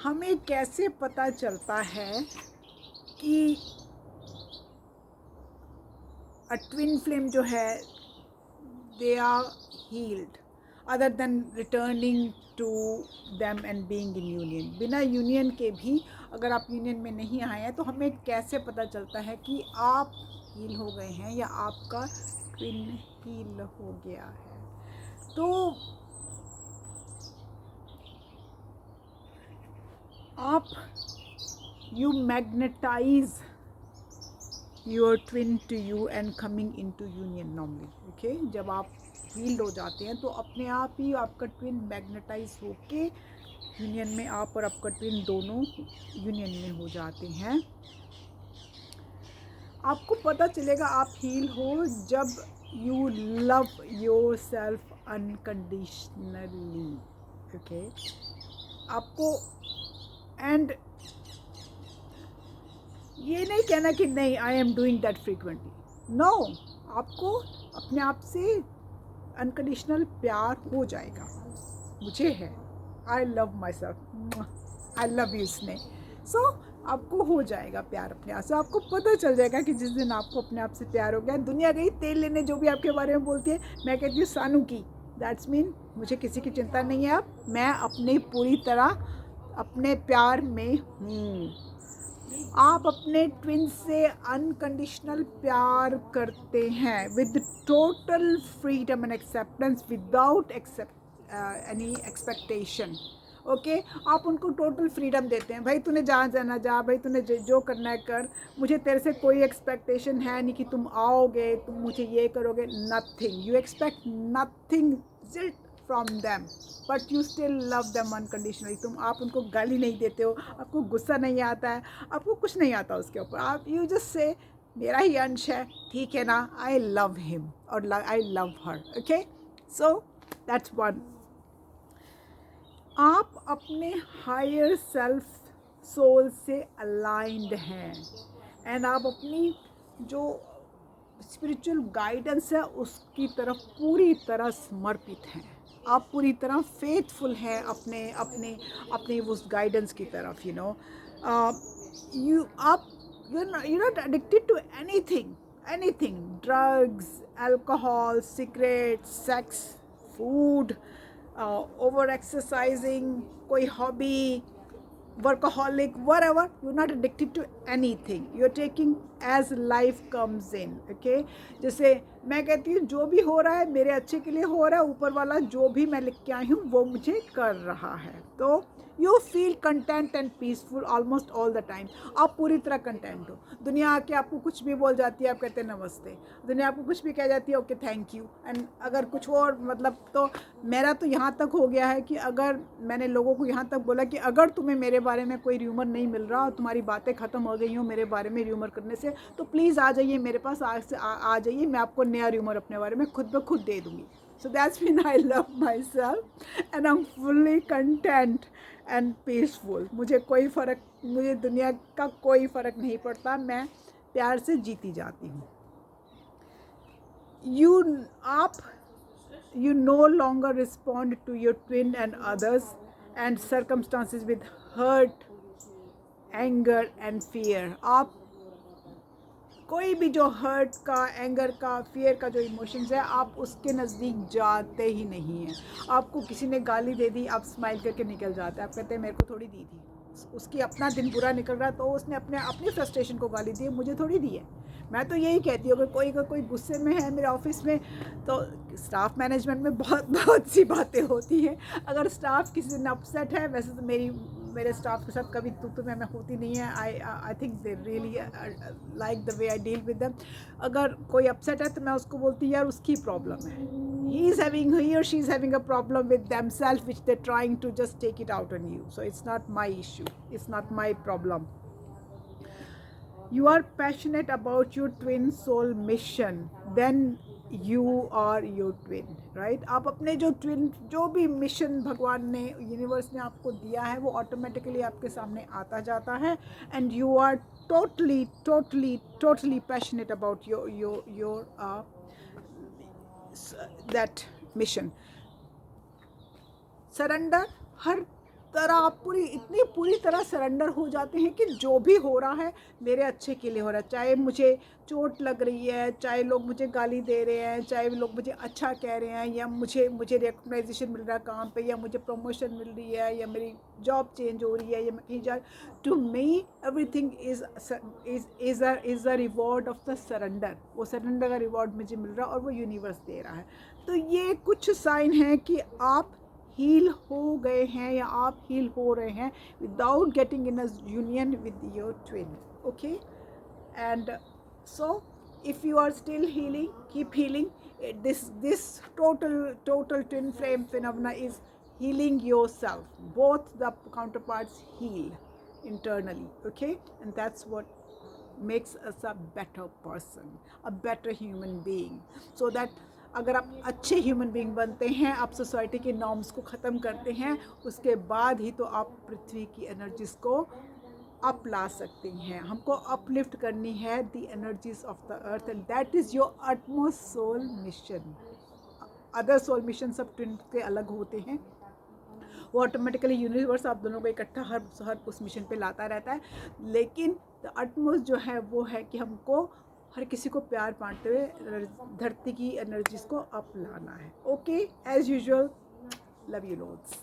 हमें कैसे पता चलता है कि ट्विन फ्लेम जो है they are healed other than returning to them and being in union? बिना यूनियन के भी अगर आप यूनियन में नहीं आए हैं तो हमें कैसे पता चलता है कि आप हील हो गए हैं या आपका ट्विन हील हो गया है? तो आप you magnetize your twin to you and coming into union normally. Okay, जब आप हील्ड हो जाते हैं तो अपने आप ही आपका ट्विन मैग्नेटाइज होके यूनियन में आप और आपका ट्विन दोनों यूनियन में हो जाते हैं। आपको पता चलेगा आप हील हो जब you love yourself unconditionally. Okay, आपको एंड ये नहीं कहना कि नहीं I am doing that frequently, no, आपको अपने आप से अनकंडीशनल प्यार हो जाएगा। मुझे है, I love my self, I love you स्ने। सो आपको हो जाएगा प्यार अपने आप से। आपको पता चल जाएगा कि जिस दिन आपको अपने आप से प्यार हो गया, दुनिया गई तेल लेने जो भी आपके बारे में बोलती है, मैं कहती हूँ सानू की, दैट्स मीन मुझे किसी की चिंता नहीं है। अब मैं अपने पूरी तरह अपने प्यार में हूँ। आप अपने ट्विन से अनकंडीशनल प्यार करते हैं with total freedom and acceptance without any expectation. Okay, आप उनको टोटल फ्रीडम देते हैं, भाई तूने जहाँ जाना जा, भाई तूने जो करना है कर, मुझे तेरे से कोई एक्सपेक्टेशन है नहीं कि तुम आओगे, तुम मुझे ये करोगे, nothing, you expect nothing from them but you still love them unconditionally. तुम आप उनको गाली नहीं देते हो, आपको गुस्सा नहीं आता है, आपको कुछ नहीं आता उसके ऊपर, आप यू जस्ट से मेरा ही अंश है, ठीक है ना, आई लव हिम और I love her. Okay, so that's one. आप अपने हायर सेल्फ सोल से अलाइंड हैं एंड आप अपनी जो स्पिरिचुअल गाइडेंस है उसकी तरफ पूरी तरह समर्पित हैं। आप पूरी तरह फेथफुल हैं अपने अपने अपने उस गाइडेंस की तरफ। आप you're not addicted to anything, drugs, alcohol, cigarettes, sex, food, over exercising, कोई hobby, workaholic, whatever, you're not addicted to anything, you're taking as life comes in. Okay, जैसे मैं कहती हूँ जो भी हो रहा है मेरे अच्छे के लिए हो रहा है, ऊपर वाला जो भी मैं लिख के आई हूँ वो मुझे कर रहा है, तो you feel content and peaceful almost all the time. आप पूरी तरह कंटेंट हो। दुनिया आके आपको कुछ भी बोल जाती है, आप कहते हैं नमस्ते। दुनिया आपको कुछ भी कह जाती है, ओके थैंक यू। एंड अगर कुछ और मतलब, तो मेरा तो यहाँ तक हो गया है कि अगर मैंने लोगों को यहाँ तक बोला कि अगर तुम्हें मेरे बारे में कोई र्यूमर नहीं मिल रहा और तुम्हारी बातें ख़त्म हो गई हो मेरे बारे में र्यूमर करने से, तो प्लीज़ आ जाइए मेरे पास, आ जाइए, मैं आपको नया र्यूमर अपने बारे में खुद ब खुद दे दूँगी। So that's when I love myself and I'm fully content and peaceful. मुझे कोई फ़र्क, मुझे दुनिया का कोई फ़र्क नहीं पड़ता, मैं प्यार से जीती जाती हूँ। You no longer respond to your twin and others and circumstances with hurt, anger and fear. आप कोई भी जो हर्ट का, एंगर का, फियर का जो इमोशंस है, आप उसके नज़दीक जाते ही नहीं हैं। आपको किसी ने गाली दे दी, आप स्माइल करके निकल जाते हैं, आप कहते हैं मेरे को थोड़ी दी थी, उसकी अपना दिन बुरा निकल रहा तो उसने अपनी फ्रस्ट्रेशन को गाली दी, मुझे थोड़ी दी है। मैं तो यही कहती हूँ कि कोई गुस्से में है मेरे ऑफिस में, तो स्टाफ मैनेजमेंट में बहुत सी बातें होती हैं। अगर स्टाफ किसी दिन अपसेट है, वैसे तो मेरे स्टाफ के साथ कभी तू मैं होती नहीं है। I think they really like the way I deal with them. अगर कोई अपसेट है तो मैं उसको बोलती यार उसकी प्रॉब्लम है, he or she is having a problem with themselves which they're trying to just take it out on you, so it's not my issue, it's not my problem. You are passionate about your twin soul mission, then you are your twin, right? आप अपने जो भी mission भगवान ने, universe ने आपको दिया है, वो ऑटोमेटिकली आपके सामने आता जाता है and you are totally passionate about your that mission. Surrender हर तरह आप इतनी पूरी तरह सरेंडर हो जाते हैं कि जो भी हो रहा है मेरे अच्छे के लिए हो रहा है। चाहे मुझे चोट लग रही है, चाहे लोग मुझे गाली दे रहे हैं, चाहे लोग मुझे अच्छा कह रहे हैं, या मुझे रिकग्नाइजेशन मिल रहा है काम पे, या मुझे प्रमोशन मिल रही है, या मेरी जॉब चेंज हो रही है, या मैं कहीं जा, to me everything is a reward of the surrender. वो सरेंडर का रिवॉर्ड मुझे मिल रहा है और वो यूनिवर्स दे रहा है। तो ये कुछ साइन हैं कि आप हील हो गए हैं या आप हील हो रहे हैं without getting in a union with your twin. Okay, and so if you are still healing, keep healing. This total twin flame phenomena is healing yourself. Both the counterparts heal internally, okay, and that's what makes us a better person, a better human being. So that अगर आप अच्छे human being बनते हैं, आप society के norms को ख़त्म करते हैं, उसके बाद ही तो आप पृथ्वी की एनर्जीज़ को अप ला सकते हैं। हमको अपलिफ्ट करनी है the energies of the earth, and that is your utmost soul mission. Other soul mission सब ट्विन के अलग होते हैं, वो ऑटोमेटिकली यूनिवर्स आप दोनों को इकट्ठा हर उस मिशन पे लाता रहता है। लेकिन द अटमोस्ट जो है वो है कि हमको हर किसी को प्यार बांटते हुए धरती की एनर्जीज को अप लाना है। Okay, as usual, love you loads.